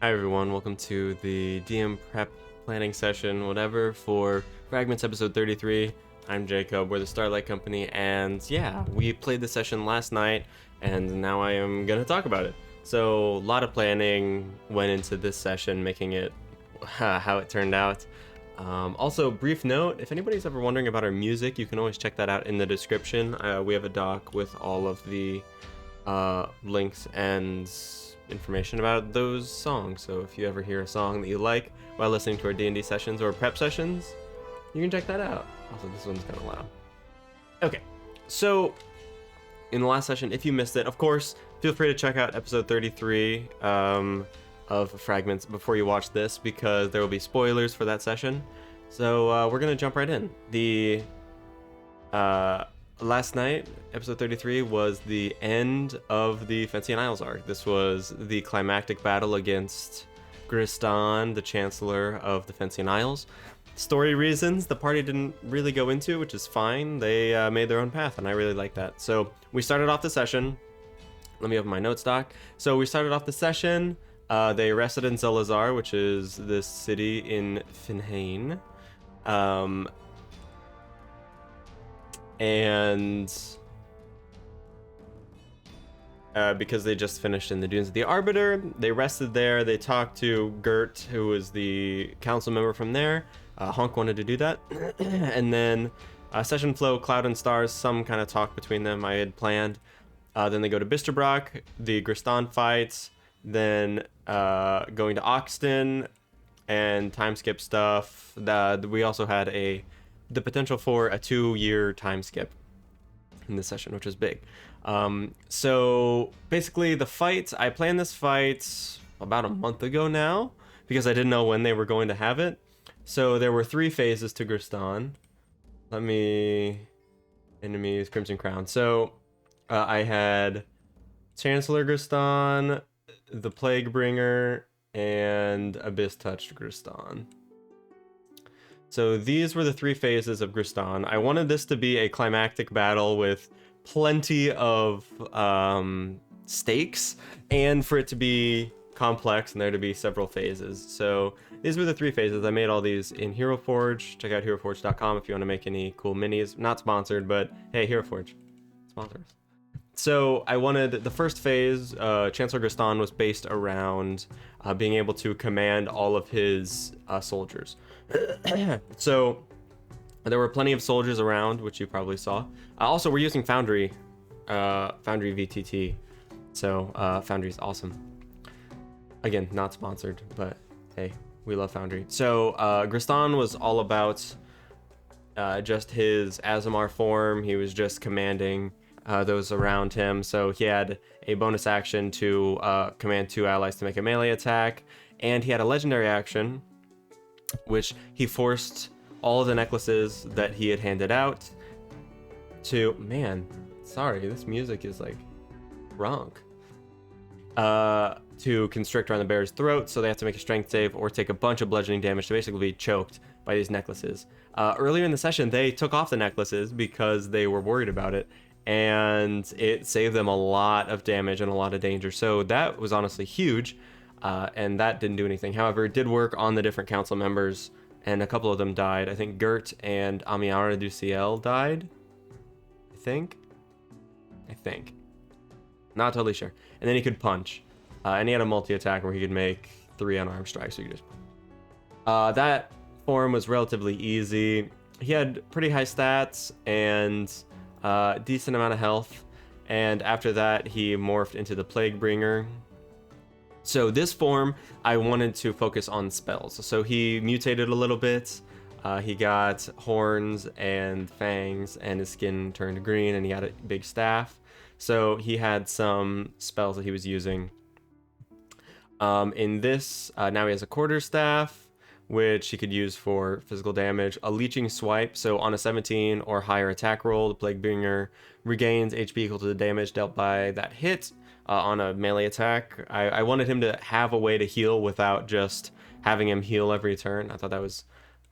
Hi everyone, welcome to the DM prep planning session, whatever, for Fragments episode 33. I'm Jacob, we're the Starlight Company, and yeah, we played the session last night, and now I am gonna talk about it. So, a lot of planning went into this session, making it how it turned out. Also, brief note, if anybody's ever wondering about our music, you can always check that out in the description. We have a doc with all of the links and information about those songs. So if you ever hear a song that you like while listening to our D&D sessions or prep sessions, you can check that out. Also, this one's kind of loud. Okay, so in the last session, if you missed it, of course, feel free to check out episode 33 of Fragments before you watch this, because there will be spoilers for that session. So we're gonna jump right in. The last night, episode 33, was the end of the Fencian Isles arc. This was the climactic battle against Gristan, the Chancellor of the Fencian Isles. Story reasons the party didn't really go into, which is fine. They made their own path, and I really like that. So we started off the session. Let me open my notes doc. So we started off the session. They rested in Zelazar, which is this city in Finhane. And because they just finished in the Dunes of the Arbiter, they rested there. They talked to Gert, who was the council member from there. Honk wanted to do that. And then session flow, Cloud and Stars, some kind of talk between them I had planned. Then they go to Bisterbrock, the Gristan fights, then going to Oxton and time skip stuff. We also had the potential for a 2-year time skip in this session, which was big. So basically the fight, I planned this fight about a month ago now, because I didn't know when they were going to have it. So there were 3 phases to Gristan. Enemies, Crimson Crown. So I had Chancellor Gristan, the Plaguebringer, and Abyss Touched Gristan. So these were the 3 phases of Gristan. I wanted this to be a climactic battle with plenty of stakes, and for it to be complex and there to be several phases. So these were the 3 phases. I made all these in Hero Forge. Check out heroforge.com if you want to make any cool minis. Not sponsored, but hey, Hero Forge, sponsor us. So I wanted the first phase, Chancellor Gristan, was based around being able to command all of his soldiers. So there were plenty of soldiers around, which you probably saw. Also, we're using Foundry VTT. So Foundry's awesome. Again, not sponsored, but hey, we love Foundry. So Gristan was all about just his Azamar form. He was just commanding those around him. So he had a bonus action to command 2 allies to make a melee attack, and he had a legendary action, which he forced all of the necklaces that he had handed out to... Man, sorry, this music is like wrong. To constrict around the bear's throat, so they have to make a strength save or take a bunch of bludgeoning damage to basically be choked by these necklaces. Earlier in the session, they took off the necklaces because they were worried about it, and it saved them a lot of damage and a lot of danger. So that was honestly huge, and that didn't do anything. However, it did work on the different council members, and a couple of them died. I think Gert and Amiara Duciel died. I think. Not totally sure. And then he could punch. And he had a multi-attack where he could make 3 unarmed strikes, so you could just punch. That form was relatively easy. He had pretty high stats and decent amount of health. And after that, he morphed into the Plaguebringer. So this form, I wanted to focus on spells. So he mutated a little bit. He got horns and fangs, and his skin turned green, and he had a big staff. So he had some spells that he was using. In this, now he has a quarterstaff, which he could use for physical damage. A leeching swipe, so on a 17 or higher attack roll, the Plaguebringer regains HP equal to the damage dealt by that hit on a melee attack. I wanted him to have a way to heal without just having him heal every turn. I thought that was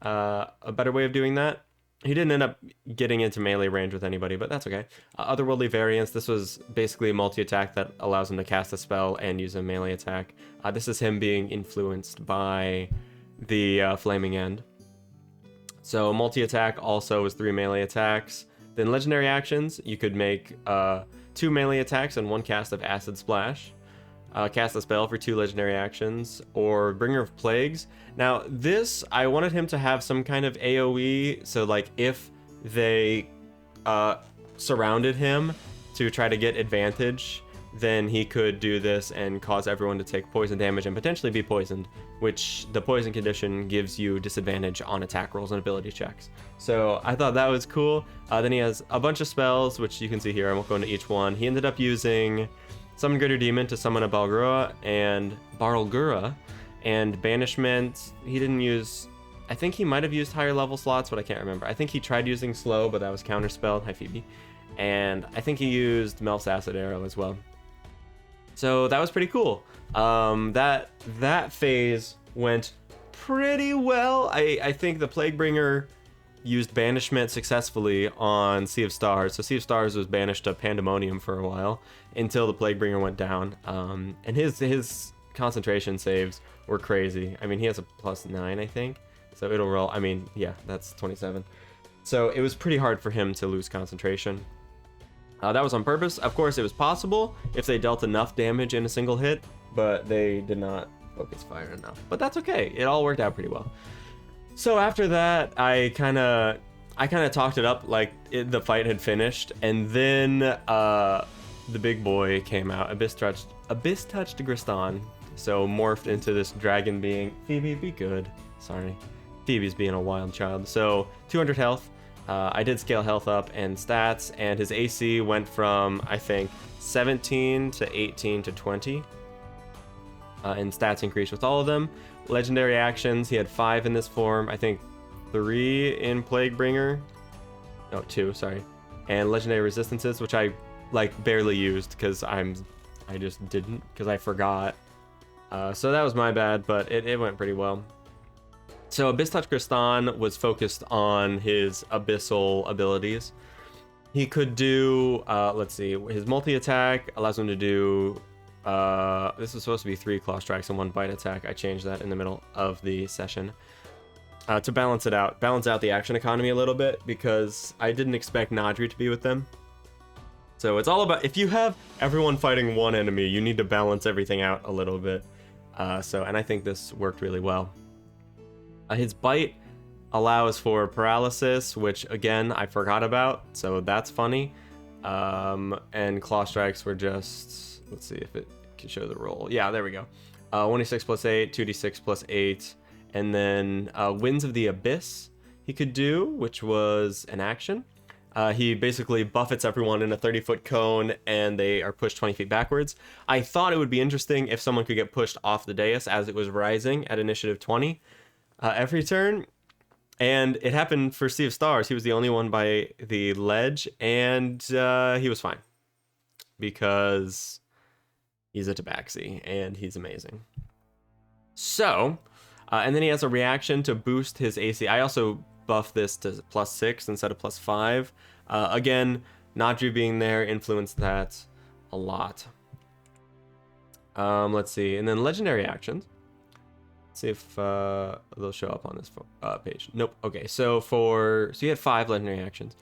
a better way of doing that. He didn't end up getting into melee range with anybody, but that's okay. Otherworldly Variance, this was basically a multi-attack that allows him to cast a spell and use a melee attack. This is him being influenced by the Flaming End. So multi-attack also is 3 melee attacks. Then legendary actions, you could make 2 melee attacks and 1 cast of Acid Splash. Cast a spell for 2 legendary actions, or Bringer of Plagues. Now this, I wanted him to have some kind of AoE, so like if they surrounded him to try to get advantage, then he could do this and cause everyone to take poison damage and potentially be poisoned, which the poison condition gives you disadvantage on attack rolls and ability checks. So I thought that was cool. Then he has a bunch of spells, which you can see here. I won't go into each one. He ended up using Summon Greater Demon to summon a Barlgura and Banishment. He didn't use, I think he might have used higher level slots, but I can't remember. I think he tried using Slow, but that was counterspelled. Hi, Phoebe. And I think he used Melf's Acid Arrow as well. So that was pretty cool. That phase went pretty well. I think the Plaguebringer used Banishment successfully on Sea of Stars. So Sea of Stars was banished to Pandemonium for a while until the Plaguebringer went down. And his concentration saves were crazy. I mean, he has a +9, I think. So it'll roll. I mean, yeah, that's 27. So it was pretty hard for him to lose concentration. That was on purpose. Of course, it was possible if they dealt enough damage in a single hit, but they did not focus fire enough. But that's okay. It all worked out pretty well. So after that, I kind of talked it up like the fight had finished, and then the big boy came out, Abyss Touched Gristan, so morphed into this dragon being. Phoebe, be good. Sorry, Phoebe's being a wild child. So 200 health. I did scale health up and stats, and his AC went from, I think, 17 to 18 to 20. And stats increased with all of them. Legendary actions, he had 5 in this form. I think 3 in Plaguebringer. No, 2, sorry. And legendary resistances, which I like barely used because I just didn't because I forgot. So that was my bad, but it went pretty well. So Abyss Touch Gristan was focused on his abyssal abilities. He could do, let's see, his multi-attack allows him to do, this was supposed to be 3 claw strikes and 1 bite attack. I changed that in the middle of the session. To balance out the action economy a little bit, because I didn't expect Nadri to be with them. So it's all about, if you have everyone fighting one enemy, you need to balance everything out a little bit. And I think this worked really well. His bite allows for paralysis, which again I forgot about, so that's funny. And claw strikes were just, let's see if it can show the roll. Yeah, there we go. 1d6 plus 8, 2d6 plus 8, and then Winds of the Abyss he could do, which was an action. He basically buffets everyone in a 30-foot cone, and they are pushed 20 feet backwards. I thought it would be interesting if someone could get pushed off the dais as it was rising at initiative 20. Every turn, and it happened for Sea of Stars. He was the only one by the ledge, and he was fine because he's a tabaxi and he's amazing. So, and then he has a reaction to boost his AC. I also buffed this to +6 instead of +5. Again, Nadri being there influenced that a lot. Let's see, and then legendary actions. See if they'll show up on this page. Nope. Okay, so you had 5 legendary actions.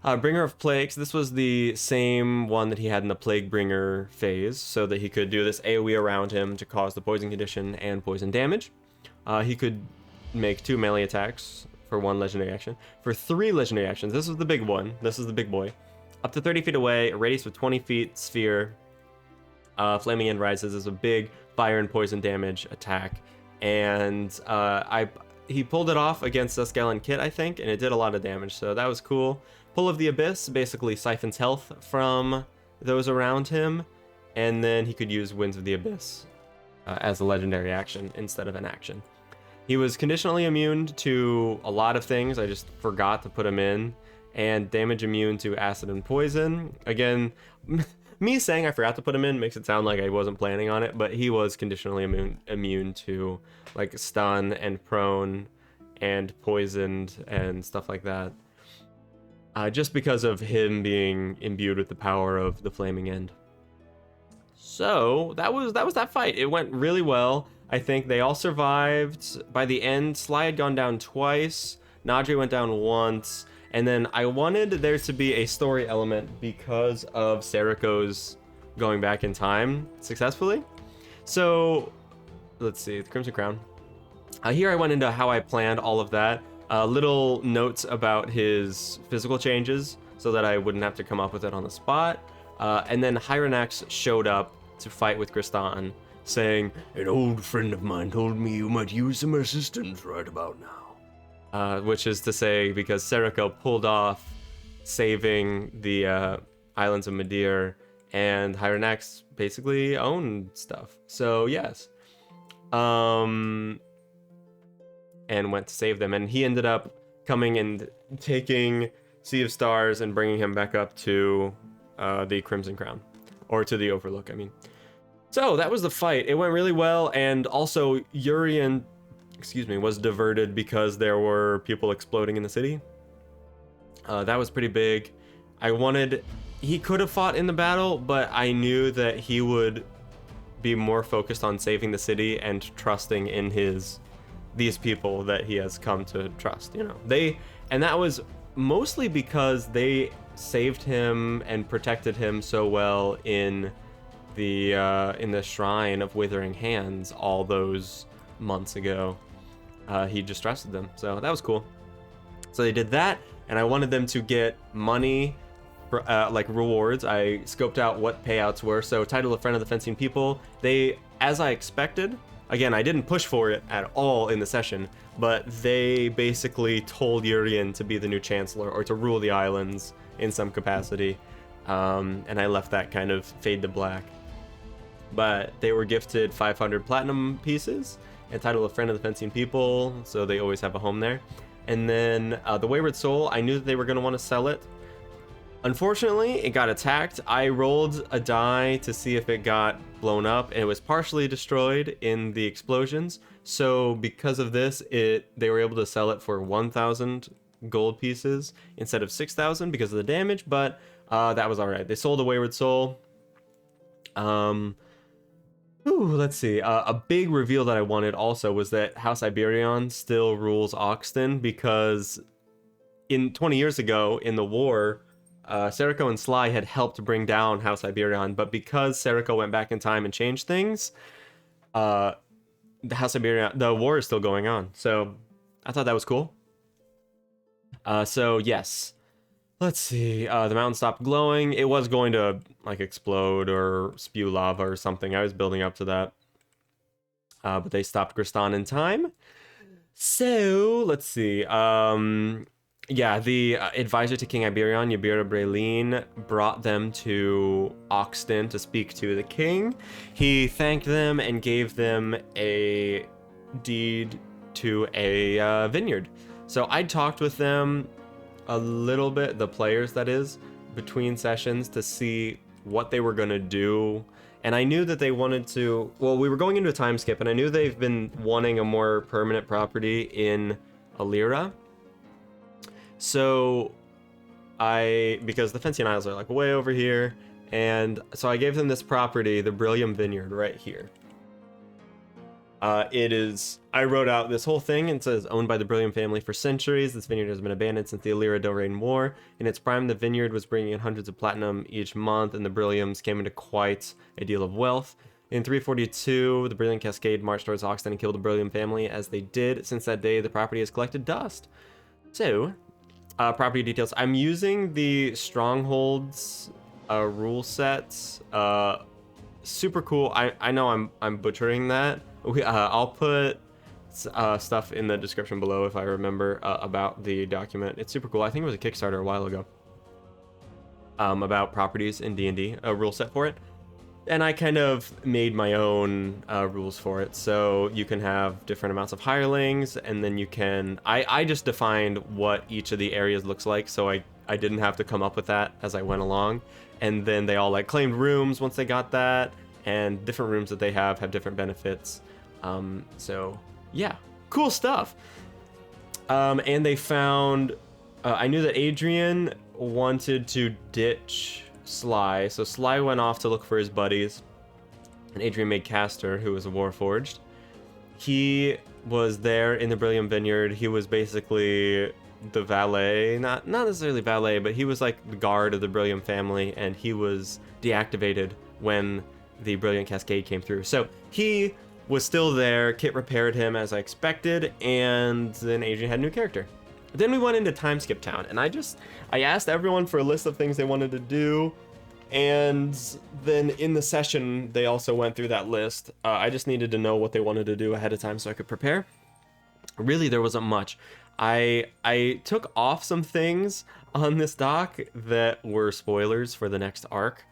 Bringer of Plagues. This was the same one that he had in the Plaguebringer phase, so that he could do this AoE around him to cause the poison condition and poison damage. He could make 2 melee attacks for 1 legendary action. For 3 legendary actions, this is the big one. This is the big boy. Up to 30 feet away, a radius of 20 feet sphere. Flaming End Rises is a big fire and poison damage attack. And he pulled it off against a Skeleton Kit, I think, and it did a lot of damage, so that was cool. Pull of the Abyss basically siphons health from those around him, and then he could use Winds of the Abyss as a legendary action instead of an action. He was conditionally immune to a lot of things, I just forgot to put him in, and damage immune to acid and poison. Again, me saying I forgot to put him in makes it sound like I wasn't planning on it, but he was conditionally immune to like stun and prone and poisoned and stuff like that. Just because of him being imbued with the power of the Flaming End. So that was that fight. It went really well. I think they all survived. By the end, Sly had gone down twice. Nadri went down once. And then I wanted there to be a story element because of Seriko's going back in time successfully. So let's see, the Crimson Crown. Here I went into how I planned all of that. Little notes about his physical changes so that I wouldn't have to come up with it on the spot. And then Hyronax showed up to fight with Kristan, saying, "An old friend of mine told me you might use some assistance right about now." Which is to say, because Seriko pulled off saving the islands of Madeir, and Hyronax basically owned stuff. So yes. And went to save them, and he ended up coming and taking Sea of Stars and bringing him back up to the Crimson Crown, or to the Overlook, I mean. So that was the fight. It went really well, and also Urien, was diverted because there were people exploding in the city. That was pretty big. He could have fought in the battle, but I knew that he would be more focused on saving the city and trusting in these people that he has come to trust, and that was mostly because they saved him and protected him so well in the Shrine of Withering Hands all those months ago. He just trusted them, so that was cool. So they did that, and I wanted them to get money for, like rewards. I scoped out what payouts were. So title of Friend of the Fencing People, they, as I expected, again, I didn't push for it at all in the session, but they basically told Urien to be the new Chancellor, or to rule the islands in some capacity, and I left that kind of fade to black. But they were gifted 500 platinum pieces and title of Friend of the Fencing People, so they always have a home there. And then the Wayward Soul, I knew that they were going to want to sell it. Unfortunately, it got attacked. I rolled a die to see if it got blown up, and it was partially destroyed in the explosions. So because of this, they were able to sell it for 1,000 gold pieces instead of 6,000 because of the damage, but that was all right. They sold a Wayward Soul. Let's see. A big reveal that I wanted also was that House Iberion still rules Oxton, because 20 years ago in the war, Seriko and Sly had helped bring down House Iberion, but because Seriko went back in time and changed things, the House Iberion, the war is still going on. So I thought that was cool. So yes, let's see. The mountain stopped glowing. It was going to like explode or spew lava or something. I was building up to that, but they stopped Kristan in time. So let's see. Yeah, the advisor to King Iberion, Yabira Breline, brought them to Oxton to speak to the king. He thanked them and gave them a deed to a vineyard. So I talked with them a little bit, the players that is, between sessions to see what they were going to do. And I knew that they wanted to, well, we were going into a time skip, and I knew they've been wanting a more permanent property in Alira. So because the Fencian Isles are like way over here, and so I gave them this property, the Brillium Vineyard, right here. I wrote out this whole thing, and it says, owned by the Brillium family for centuries. This vineyard has been abandoned since the Alira Delrain War. In its prime, the vineyard was bringing in hundreds of platinum each month, and the Brilliums came into quite a deal of wealth. In 342, the Brilliant Cascade marched towards Oxton and killed the Brillium family. As they did, since that day, the property has collected dust. So, property details. I'm using the Strongholds rule sets. Super cool. I know I'm butchering that. I'll put stuff in the description below if I remember about the document. It's super cool. I think it was a Kickstarter a while ago about properties in D&D, a rule set for it. And I kind of made my own rules for it. So you can have different amounts of hirelings, and then you can... I just defined what each of the areas looks like, so I didn't have to come up with that as I went along. And then they all like claimed rooms once they got that, and different rooms that they have different benefits. So yeah, cool stuff. And they found, I knew that Adrian wanted to ditch Sly, so Sly went off to look for his buddies, and Adrian made Castor, who was a Warforged. He was there in the Brilliant Vineyard. He was basically the valet, not necessarily valet, but he was like the guard of the Brilliant family, and he was deactivated when the Brilliant Cascade came through. So he was still there. Kit repaired him as I expected, and then Adrian had a new character. Then we went into Time Skip Town, and I asked everyone for a list of things they wanted to do, and then in the session they also went through that list. I just needed to know what they wanted to do ahead of time so I could prepare. Really, there wasn't much. I took off some things on this doc that were spoilers for the next arc,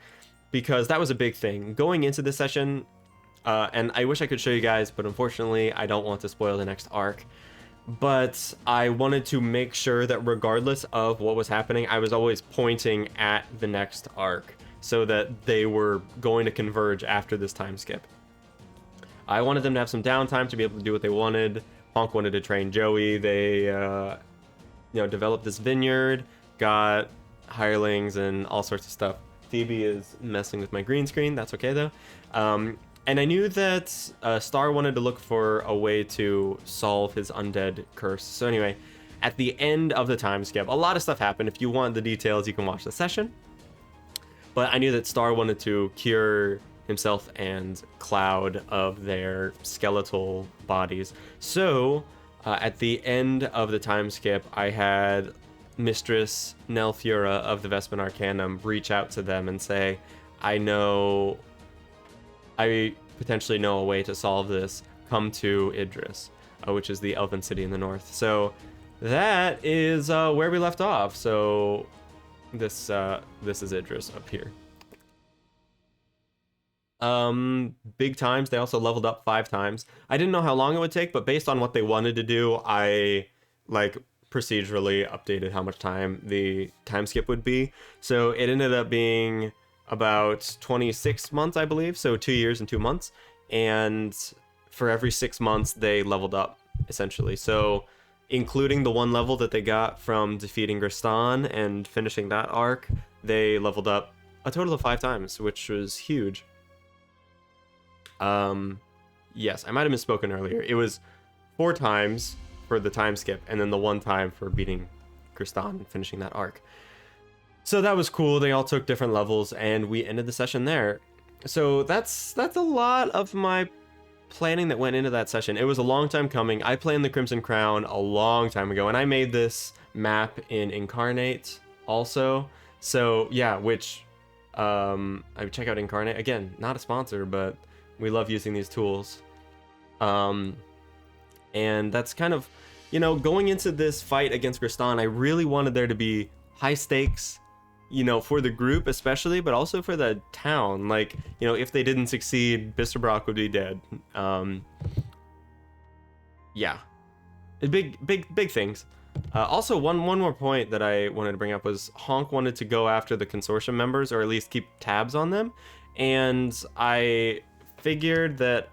because that was a big thing going into this session. And I wish I could show you guys, but unfortunately I don't want to spoil the next arc. But I wanted to make sure that regardless of what was happening, I was always pointing at the next arc so that they were going to converge after this time skip. I wanted them to have some downtime to be able to do what they wanted. Honk wanted to train Joey. They, developed this vineyard, got hirelings and all sorts of stuff. Phoebe is messing with my green screen. That's okay though. And I knew that Star wanted to look for a way to solve his undead curse. So anyway, at the end of the time skip, a lot of stuff happened. If you want the details, you can watch the session. But I knew that Star wanted to cure himself and Cloud of their skeletal bodies. So at the end of the time skip, I had Mistress Nelfura of the Vespin Arcanum reach out to them and say, I potentially know a way to solve this. Come to Idris, which is the elven city in the north. So that is where we left off. So this is Idris up here. Big times. They also leveled up 5 times. I didn't know how long it would take, but based on what they wanted to do, I procedurally updated how much time the time skip would be. So it ended up being about 26 months, I believe. So 2 years and 2 months. And for every 6 months, they leveled up, essentially. So including the 1 level that they got from defeating Gristan and finishing that arc, they leveled up a total of 5 times, which was huge. Yes, I might have misspoken earlier. It was 4 times for the time skip, and then the 1 time for beating Gristan and finishing that arc. So that was cool. They all took different levels, and we ended the session there. So that's a lot of my planning that went into that session. It was a long time coming. I planned the Crimson Crown a long time ago, and I made this map in Incarnate also. So yeah, which I would check out Incarnate. Again, not a sponsor, but we love using these tools. And that's kind of, going into this fight against Gristan, I really wanted there to be high stakes, for the group especially, but also for the town. If they didn't succeed, Bisterbrock would be dead. Yeah. Big things. Also, one more point that I wanted to bring up was Honk wanted to go after the consortium members, or at least keep tabs on them. And I figured that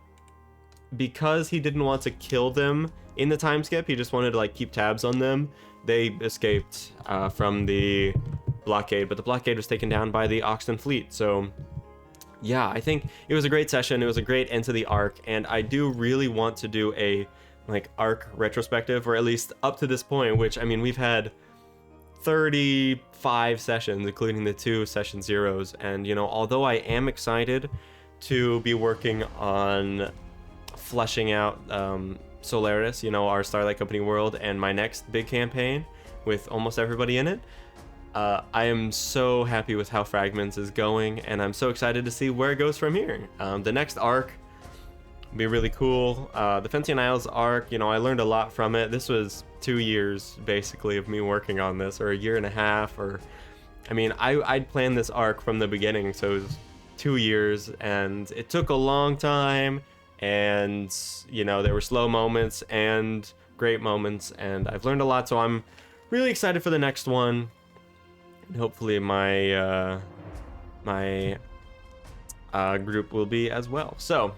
because he didn't want to kill them in the time skip, he just wanted to keep tabs on them. They escaped from the blockade, but the blockade was taken down by the Oxton fleet. So yeah, I think it was a great session. It was a great end to the arc, and I do really want to do a arc retrospective, or at least up to this point, which, I mean, we've had 35 sessions, including the 2 session zeros. And although I am excited to be working on fleshing out Solaris, our Starlight Company world, and my next big campaign with almost everybody in it, I am so happy with how Fragments is going, and I'm so excited to see where it goes from here. The next arc will be really cool. The Fencian Isles arc, I learned a lot from it. This was 2 years basically of me working on this, or a year and a half, or I'd planned this arc from the beginning, so it was 2 years, and it took a long time, and there were slow moments and great moments, and I've learned a lot, so I'm really excited for the next one. And hopefully my group will be as well. So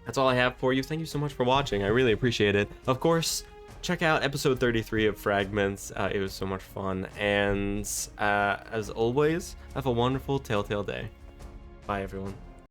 that's all I have for you. Thank you so much for watching. I really appreciate it. Of course, check out episode 33 of Fragments. It was so much fun. And as always, have a wonderful Telltale day. Bye, everyone.